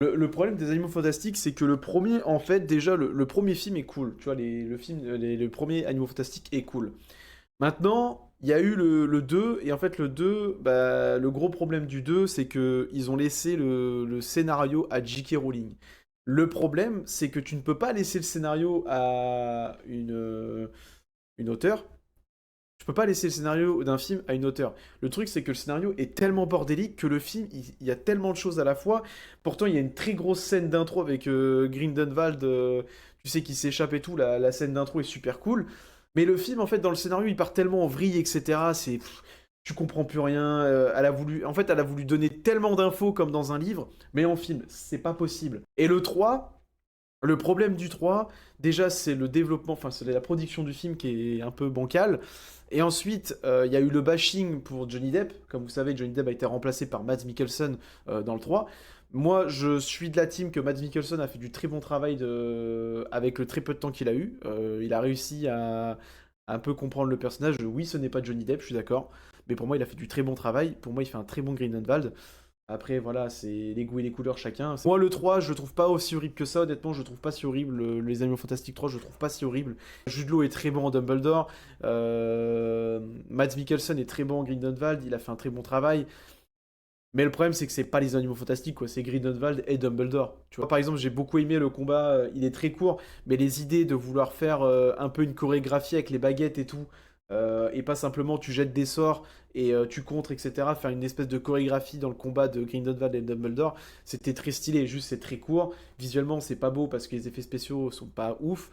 Le problème des Animaux Fantastiques, c'est que le premier, en fait, déjà, le premier film est cool. Tu vois, le premier Animaux Fantastiques est cool. Maintenant, il y a eu le 2, et en fait, le 2, bah, le gros problème du 2, c'est que ils ont laissé le scénario à J.K. Rowling. Le problème, c'est que tu ne peux pas laisser le scénario à une auteure. Tu peux pas laisser le scénario d'un film à une auteure. Le truc, c'est que le scénario est tellement bordélique que le film, il y a tellement de choses à la fois. Pourtant, il y a une très grosse scène d'intro avec Grindelwald, tu sais, qui s'échappe et tout. La scène d'intro est super cool. Mais le film, en fait, dans le scénario, il part tellement en vrille, etc. Tu comprends plus rien. Elle a voulu donner tellement d'infos comme dans un livre, mais en film, c'est pas possible. Et le 3, le problème du 3, déjà, c'est le développement, enfin, c'est la production du film qui est un peu bancale. Et ensuite, il y a eu le bashing pour Johnny Depp. Comme vous savez, Johnny Depp a été remplacé par Mads Mikkelsen dans le 3. Moi, je suis de la team que Mads Mikkelsen a fait du très bon travail avec le très peu de temps qu'il a eu. Il a réussi à un peu comprendre le personnage. Oui, ce n'est pas Johnny Depp, je suis d'accord. Mais pour moi, il a fait du très bon travail. Pour moi, il fait un très bon Grindelwald. Après, voilà, c'est les goûts et les couleurs chacun. Moi, le 3, je le trouve pas aussi horrible que ça, honnêtement, je le trouve pas si horrible. Les Animaux Fantastiques 3, je le trouve pas si horrible. Jude Law est très bon en Dumbledore. Mads Mikkelsen est très bon en Grindelwald, il a fait un très bon travail. Mais le problème, c'est que c'est pas les Animaux Fantastiques, quoi. C'est Grindelwald et Dumbledore. Tu vois, par exemple, j'ai beaucoup aimé le combat, il est très court, mais les idées de vouloir faire un peu une chorégraphie avec les baguettes et tout, et pas simplement tu jettes des sorts et tu contres, etc. Faire une espèce de chorégraphie dans le combat de Grindelwald et Dumbledore, c'était très stylé, juste c'est très court. Visuellement, c'est pas beau parce que les effets spéciaux sont pas ouf.